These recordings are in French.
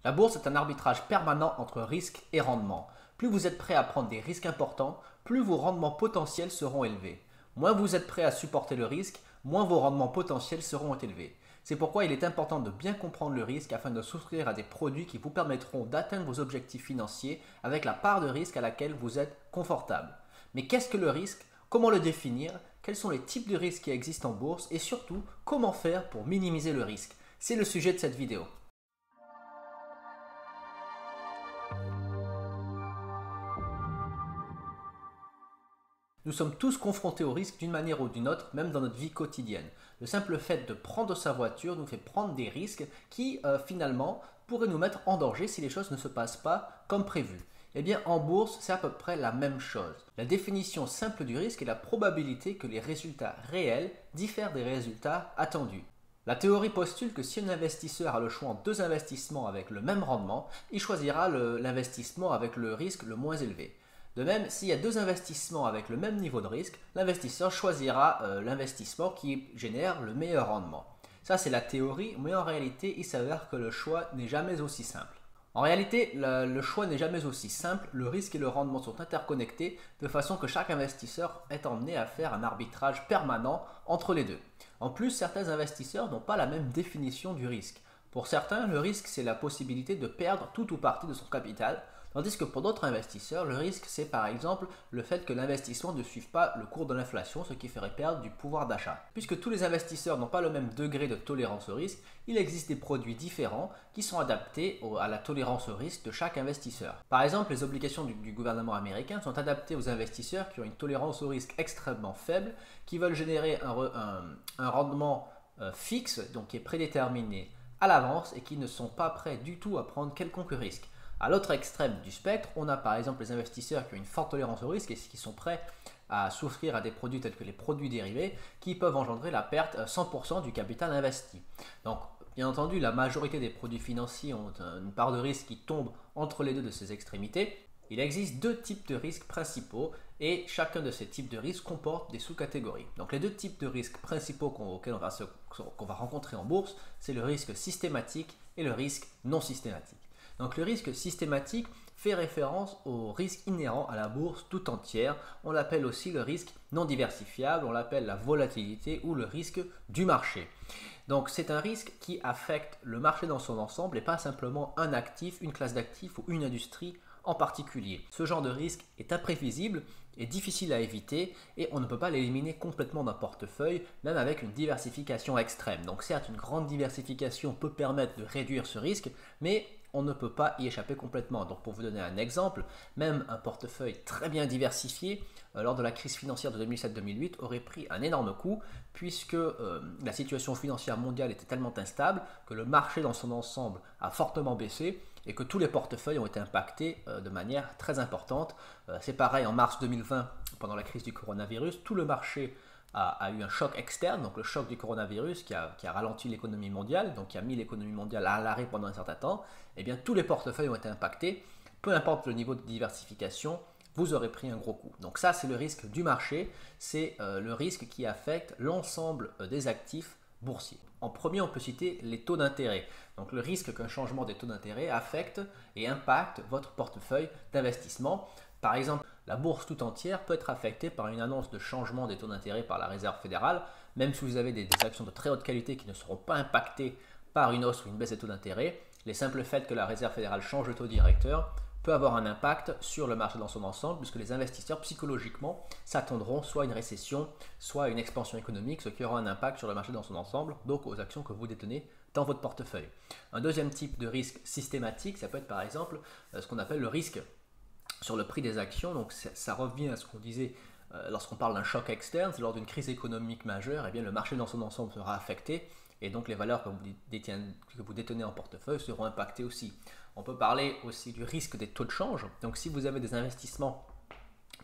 La bourse est un arbitrage permanent entre risque et rendement. Plus vous êtes prêt à prendre des risques importants, plus vos rendements potentiels seront élevés. Moins vous êtes prêt à supporter le risque, moins vos rendements potentiels seront élevés. C'est pourquoi il est important de bien comprendre le risque afin de souscrire à des produits qui vous permettront d'atteindre vos objectifs financiers avec la part de risque à laquelle vous êtes confortable. Mais qu'est-ce que le risque? Comment le définir? Quels sont les types de risques qui existent en bourse? Et surtout, comment faire pour minimiser le risque? C'est le sujet de cette vidéo. Nous sommes tous confrontés au risque d'une manière ou d'une autre, même dans notre vie quotidienne. Le simple fait de prendre sa voiture nous fait prendre des risques qui, finalement, pourraient nous mettre en danger si les choses ne se passent pas comme prévu. Eh bien, en bourse, c'est à peu près la même chose. La définition simple du risque est la probabilité que les résultats réels diffèrent des résultats attendus. La théorie postule que si un investisseur a le choix entre deux investissements avec le même rendement, il choisira l'investissement avec le risque le moins élevé. De même, s'il y a deux investissements avec le même niveau de risque, l'investisseur choisira l'investissement qui génère le meilleur rendement. Ça, c'est la théorie, mais en réalité, il s'avère que le choix n'est jamais aussi simple. En réalité, le choix n'est jamais aussi simple, le risque et le rendement sont interconnectés de façon que chaque investisseur est emmené à faire un arbitrage permanent entre les deux. En plus, certains investisseurs n'ont pas la même définition du risque. Pour certains, le risque, c'est la possibilité de perdre tout ou partie de son capital, tandis que pour d'autres investisseurs, le risque, c'est par exemple le fait que l'investissement ne suive pas le cours de l'inflation, ce qui ferait perdre du pouvoir d'achat. Puisque tous les investisseurs n'ont pas le même degré de tolérance au risque, il existe des produits différents qui sont adaptés à la tolérance au risque de chaque investisseur. Par exemple, les obligations du gouvernement américain sont adaptées aux investisseurs qui ont une tolérance au risque extrêmement faible, qui veulent générer un rendement fixe, donc qui est prédéterminé à l'avance et qui ne sont pas prêts du tout à prendre quelconque risque. À l'autre extrême du spectre, on a par exemple les investisseurs qui ont une forte tolérance au risque et qui sont prêts à souscrire à des produits tels que les produits dérivés qui peuvent engendrer la perte 100% du capital investi. Donc, bien entendu, la majorité des produits financiers ont une part de risque qui tombe entre les deux de ces extrémités. Il existe deux types de risques principaux et chacun de ces types de risques comporte des sous-catégories. Donc les deux types de risques principaux auxquels qu'on va rencontrer en bourse, c'est le risque systématique et le risque non systématique. Donc le risque systématique fait référence au risque inhérent à la bourse tout entière. On l'appelle aussi le risque non diversifiable, on l'appelle la volatilité ou le risque du marché. Donc c'est un risque qui affecte le marché dans son ensemble et pas simplement un actif, une classe d'actifs ou une industrie en particulier. Ce genre de risque est imprévisible et difficile à éviter et on ne peut pas l'éliminer complètement d'un portefeuille, même avec une diversification extrême. Donc certes, une grande diversification peut permettre de réduire ce risque, mais on ne peut pas y échapper complètement. Donc pour vous donner un exemple, même un portefeuille très bien diversifié lors de la crise financière de 2007-2008 aurait pris un énorme coup puisque la situation financière mondiale était tellement instable que le marché dans son ensemble a fortement baissé et que tous les portefeuilles ont été impactés de manière très importante. C'est pareil en mars 2020 pendant la crise du coronavirus, tout le marché a eu un choc externe, donc le choc du coronavirus qui a ralenti l'économie mondiale, donc qui a mis l'économie mondiale à l'arrêt pendant un certain temps, et bien tous les portefeuilles ont été impactés, peu importe le niveau de diversification, vous aurez pris un gros coup. Donc ça c'est le risque du marché, c'est le risque qui affecte l'ensemble des actifs boursiers. En premier, on peut citer les taux d'intérêt. Donc le risque qu'un changement des taux d'intérêt affecte et impacte votre portefeuille d'investissement. Par exemple, la bourse tout entière peut être affectée par une annonce de changement des taux d'intérêt par la Réserve fédérale, même si vous avez des actions de très haute qualité qui ne seront pas impactées par une hausse ou une baisse des taux d'intérêt. Les simples faits que la Réserve fédérale change de taux directeur peut avoir un impact sur le marché dans son ensemble, puisque les investisseurs psychologiquement s'attendront soit à une récession, soit à une expansion économique, ce qui aura un impact sur le marché dans son ensemble, donc aux actions que vous détenez dans votre portefeuille. Un deuxième type de risque systématique, ça peut être par exemple ce qu'on appelle le risque sur le prix des actions. Donc ça revient à ce qu'on disait lorsqu'on parle d'un choc externe, c'est lors d'une crise économique majeure, eh bien, le marché dans son ensemble sera affecté et donc les valeurs que vous détenez en portefeuille seront impactées aussi. On peut parler aussi du risque des taux de change. Donc si vous avez des investissements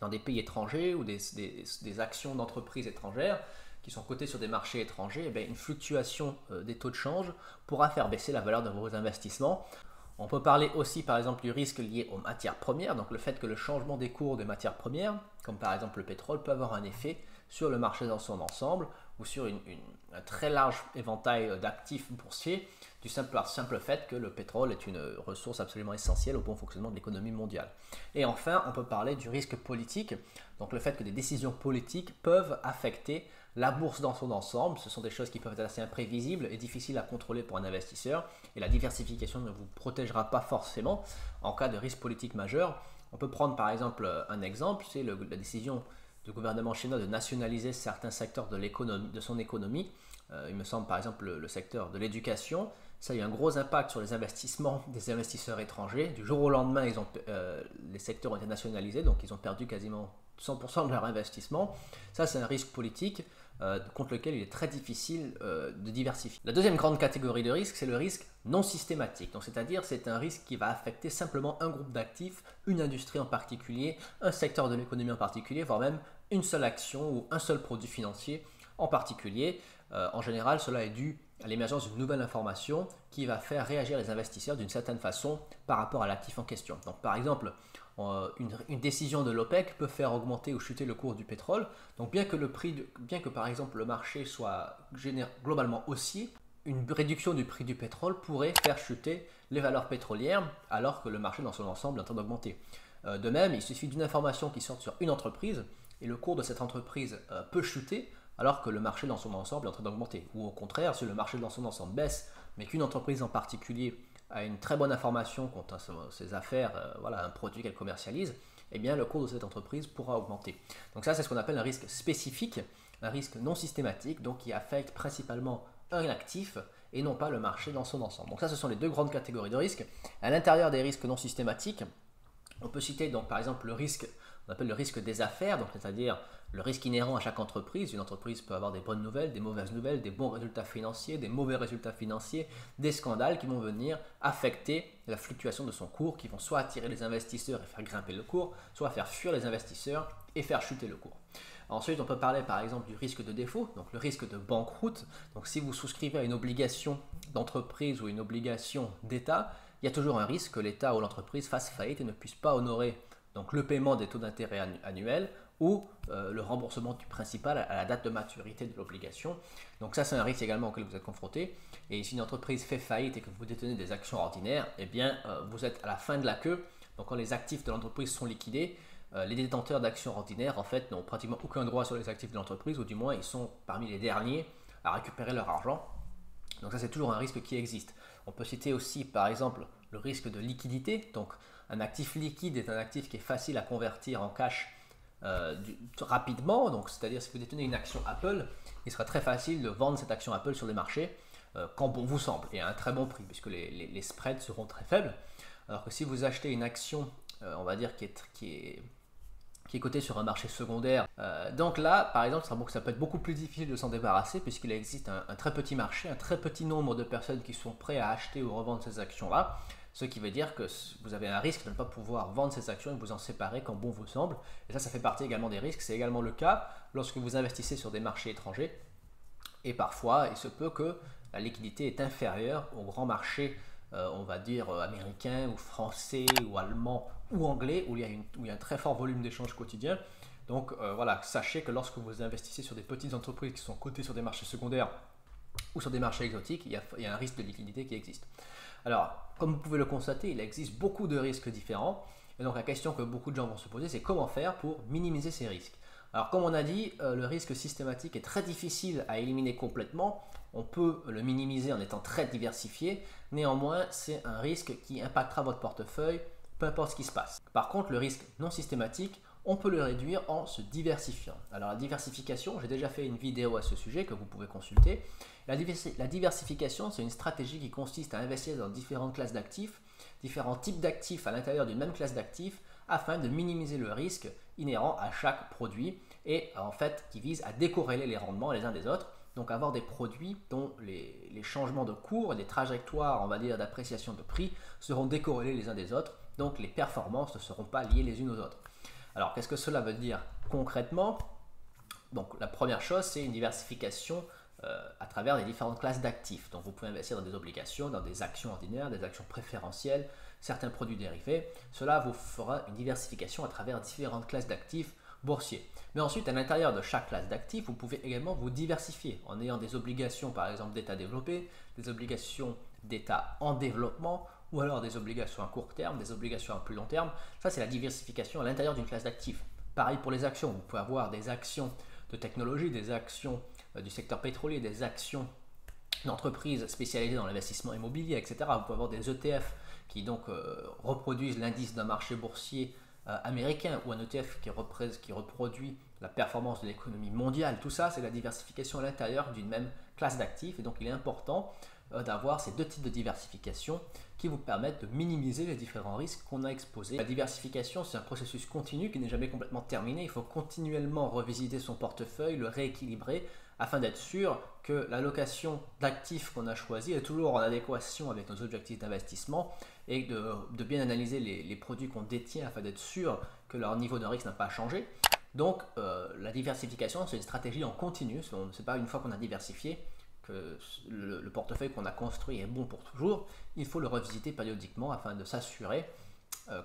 dans des pays étrangers ou des actions d'entreprises étrangères qui sont cotées sur des marchés étrangers, eh bien, une fluctuation des taux de change pourra faire baisser la valeur de vos investissements. On peut parler aussi par exemple du risque lié aux matières premières, donc le fait que le changement des cours des matières premières, comme par exemple le pétrole, peut avoir un effet sur le marché dans son ensemble, ou sur un très large éventail d'actifs boursiers du simple fait que le pétrole est une ressource absolument essentielle au bon fonctionnement de l'économie mondiale. Et enfin, on peut parler du risque politique, donc le fait que des décisions politiques peuvent affecter la bourse dans son ensemble. Ce sont des choses qui peuvent être assez imprévisibles et difficiles à contrôler pour un investisseur, et la diversification ne vous protégera pas forcément en cas de risque politique majeur. On peut prendre par exemple un exemple, c'est la décision du gouvernement chinois de nationaliser certains secteurs de son économie. Il me semble par exemple le secteur de l'éducation. Ça a eu un gros impact sur les investissements des investisseurs étrangers. Du jour au lendemain, les secteurs ont été nationalisés, donc ils ont perdu quasiment 100% de leur investissement. Ça, c'est un risque politique contre lequel il est très difficile de diversifier. La deuxième grande catégorie de risque, c'est le risque non systématique. Donc, c'est-à-dire, c'est un risque qui va affecter simplement un groupe d'actifs, une industrie en particulier, un secteur de l'économie en particulier, voire même une seule action ou un seul produit financier en particulier. En général, cela est dû à l'émergence d'une nouvelle information qui va faire réagir les investisseurs d'une certaine façon par rapport à l'actif en question. Donc, par exemple, une décision de l'OPEC peut faire augmenter ou chuter le cours du pétrole. Donc, bien que par exemple le marché soit globalement haussier, une réduction du prix du pétrole pourrait faire chuter les valeurs pétrolières alors que le marché dans son ensemble est en train d'augmenter. De même, il suffit d'une information qui sorte sur une entreprise et le cours de cette entreprise peut chuter alors que le marché dans son ensemble est en train d'augmenter. Ou au contraire, si le marché dans son ensemble baisse, mais qu'une entreprise en particulier a une très bonne information quant à ses affaires, un produit qu'elle commercialise, eh bien le cours de cette entreprise pourra augmenter. Donc ça, c'est ce qu'on appelle un risque spécifique, un risque non systématique, donc qui affecte principalement un actif et non pas le marché dans son ensemble. Donc ça, ce sont les deux grandes catégories de risques. À l'intérieur des risques non systématiques, on peut citer donc par exemple le risque, on appelle le risque des affaires, donc c'est-à-dire le risque inhérent à chaque entreprise. Une entreprise peut avoir des bonnes nouvelles, des mauvaises nouvelles, des bons résultats financiers, des mauvais résultats financiers, des scandales qui vont venir affecter la fluctuation de son cours, qui vont soit attirer les investisseurs et faire grimper le cours, soit faire fuir les investisseurs et faire chuter le cours. Ensuite, on peut parler par exemple du risque de défaut, donc le risque de banqueroute. Donc si vous souscrivez à une obligation d'entreprise ou une obligation d'État, il y a toujours un risque que l'État ou l'entreprise fasse faillite et ne puisse pas honorer donc le paiement des taux d'intérêt annuels ou le remboursement du principal à la date de maturité de l'obligation. Donc ça, c'est un risque également auquel vous êtes confronté. Et si une entreprise fait faillite et que vous détenez des actions ordinaires, eh bien vous êtes à la fin de la queue. Donc quand les actifs de l'entreprise sont liquidés, les détenteurs d'actions ordinaires en fait n'ont pratiquement aucun droit sur les actifs de l'entreprise, ou du moins ils sont parmi les derniers à récupérer leur argent. Donc ça, c'est toujours un risque qui existe. On peut citer aussi par exemple le risque de liquidité. Donc un actif liquide est un actif qui est facile à convertir en cash rapidement. Donc c'est-à-dire si vous détenez une action Apple, il sera très facile de vendre cette action Apple sur les marchés quand bon vous semble et à un très bon prix, puisque les spreads seront très faibles. Alors que si vous achetez une action, on va dire qui est cotée sur un marché secondaire, donc là par exemple ça peut être beaucoup plus difficile de s'en débarrasser, puisqu'il existe un très petit marché, un très petit nombre de personnes qui sont prêtes à acheter ou revendre ces actions là, ce qui veut dire que vous avez un risque de ne pas pouvoir vendre ces actions et vous en séparer quand bon vous semble. Et ça fait partie également des risques. C'est également le cas lorsque vous investissez sur des marchés étrangers. Et parfois, il se peut que la liquidité est inférieure aux grands marchés, on va dire américains ou français ou allemands ou anglais, où il y a un très fort volume d'échanges quotidiens. Donc sachez que lorsque vous investissez sur des petites entreprises qui sont cotées sur des marchés secondaires ou sur des marchés exotiques, il y a un risque de liquidité qui existe. Alors, comme vous pouvez le constater, il existe beaucoup de risques différents. Et donc la question que beaucoup de gens vont se poser, c'est comment faire pour minimiser ces risques. Alors comme on a dit, le risque systématique est très difficile à éliminer complètement. On peut le minimiser en étant très diversifié. Néanmoins, c'est un risque qui impactera votre portefeuille, peu importe ce qui se passe. Par contre, le risque non systématique, on peut le réduire en se diversifiant. Alors la diversification, j'ai déjà fait une vidéo à ce sujet que vous pouvez consulter. La diversification, c'est une stratégie qui consiste à investir dans différentes classes d'actifs, différents types d'actifs à l'intérieur d'une même classe d'actifs, afin de minimiser le risque inhérent à chaque produit et en fait qui vise à décorréler les rendements les uns des autres. Donc avoir des produits dont les changements de cours et les trajectoires, on va dire, d'appréciation de prix seront décorrélés les uns des autres. Donc les performances ne seront pas liées les unes aux autres. Alors qu'est-ce que cela veut dire concrètement? Donc la première chose, c'est une diversification à travers les différentes classes d'actifs. Donc vous pouvez investir dans des obligations, dans des actions ordinaires, des actions préférentielles, certains produits dérivés. Cela vous fera une diversification à travers différentes classes d'actifs boursiers. Mais ensuite, à l'intérieur de chaque classe d'actifs, vous pouvez également vous diversifier en ayant des obligations, par exemple, d'État développé, des obligations d'État en développement, ou alors des obligations à court terme, des obligations à plus long terme. Ça, c'est la diversification à l'intérieur d'une classe d'actifs. Pareil pour les actions. Vous pouvez avoir des actions de technologie, des actions du secteur pétrolier, des actions d'entreprises spécialisées dans l'investissement immobilier, etc. Vous pouvez avoir des ETF qui donc reproduisent l'indice d'un marché boursier américain ou un ETF qui reproduit la performance de l'économie mondiale. Tout ça, c'est la diversification à l'intérieur d'une même classe d'actifs. Et donc, il est important d'avoir ces deux types de diversification qui vous permettent de minimiser les différents risques qu'on a exposés. La diversification, c'est un processus continu qui n'est jamais complètement terminé. Il faut continuellement revisiter son portefeuille, le rééquilibrer afin d'être sûr que l'allocation d'actifs qu'on a choisi est toujours en adéquation avec nos objectifs d'investissement et de bien analyser les produits qu'on détient afin d'être sûr que leur niveau de risque n'a pas changé. Donc la diversification, c'est une stratégie en continu. Ce n'est pas une fois qu'on a diversifié que le portefeuille qu'on a construit est bon pour toujours. Il faut le revisiter périodiquement afin de s'assurer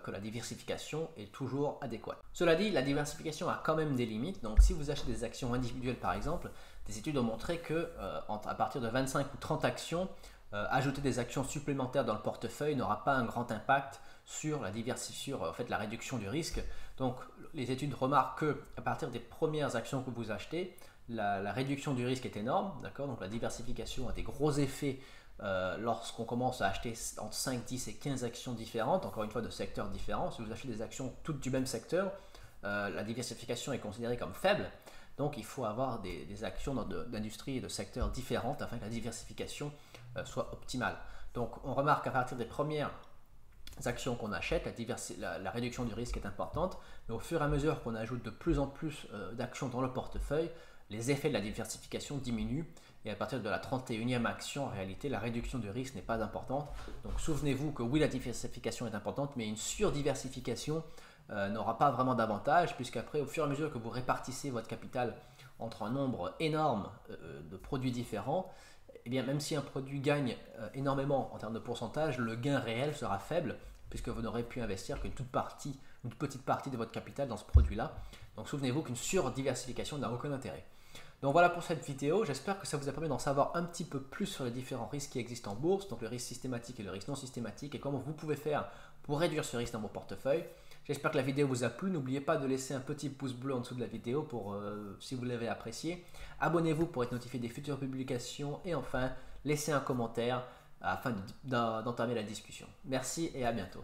que la diversification est toujours adéquate. Cela dit, la diversification a quand même des limites. Donc si vous achetez des actions individuelles par exemple, des études ont montré que à partir de 25 ou 30 actions, ajouter des actions supplémentaires dans le portefeuille n'aura pas un grand impact sur la réduction du risque. Donc les études remarquent qu'à partir des premières actions que vous achetez, la réduction du risque est énorme, d'accord? Donc la diversification a des gros effets lorsqu'on commence à acheter entre 5, 10 et 15 actions différentes, encore une fois de secteurs différents. Si vous achetez des actions toutes du même secteur, la diversification est considérée comme faible. Donc il faut avoir des actions d'industries et de secteurs différentes afin que la diversification soit optimale. Donc on remarque qu'à partir des premières actions qu'on achète, la réduction du risque est importante, mais au fur et à mesure qu'on ajoute de plus en plus d'actions dans le portefeuille, les effets de la diversification diminuent et à partir de la 31e action, en réalité, la réduction du risque n'est pas importante. Donc souvenez-vous que oui, la diversification est importante, mais une surdiversification n'aura pas vraiment d'avantage, puisqu'après, au fur et à mesure que vous répartissez votre capital entre un nombre énorme de produits différents, eh bien, même si un produit gagne énormément en termes de pourcentage, le gain réel sera faible, puisque vous n'aurez pu investir qu'une petite partie de votre capital dans ce produit-là. Donc souvenez-vous qu'une surdiversification n'a aucun intérêt. Donc voilà pour cette vidéo, j'espère que ça vous a permis d'en savoir un petit peu plus sur les différents risques qui existent en bourse, donc le risque systématique et le risque non systématique, et comment vous pouvez faire pour réduire ce risque dans vos portefeuilles. J'espère que la vidéo vous a plu, n'oubliez pas de laisser un petit pouce bleu en dessous de la vidéo si vous l'avez apprécié. Abonnez-vous pour être notifié des futures publications, et enfin, laissez un commentaire afin d'entamer la discussion. Merci et à bientôt.